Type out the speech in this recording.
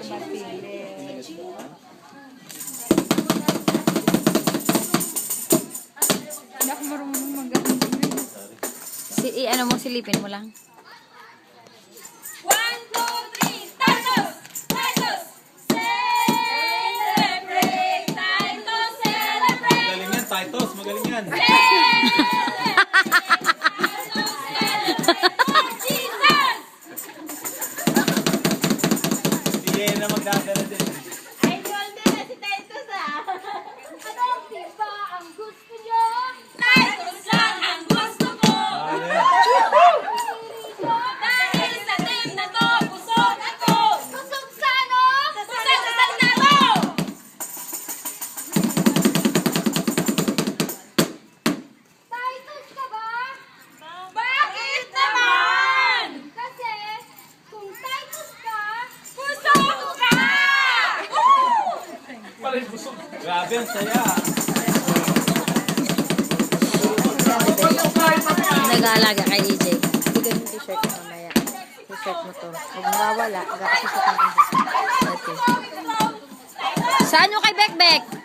Hindi ako marunong mag-ano. Ano mo, silipin mo lang. 1, 2, 3, Titus! Titus! Celebrate! Titus, celebrate! Magaling yan, Titus. Magaling yan. Hindi yan na magdadala din. Idol din na si Titus ah! Ano ba ang gusto nyo? Titus lang ang gusto ko! Dahil sa team na to, busog ako! Busog sa ano? Busog sa salnaro! Titus ka ba? Bakit naman? Kasi kung Titus ka, busog ka! Pala'y busog. Grabe, ang saya. Nag-aalaga kay EJ. Bigyan yung t-shirt mo mamaya. T-shirt mo to. Huwag mawawala. Gakasusutan ko. Okay. Saan yung kay Bekbek?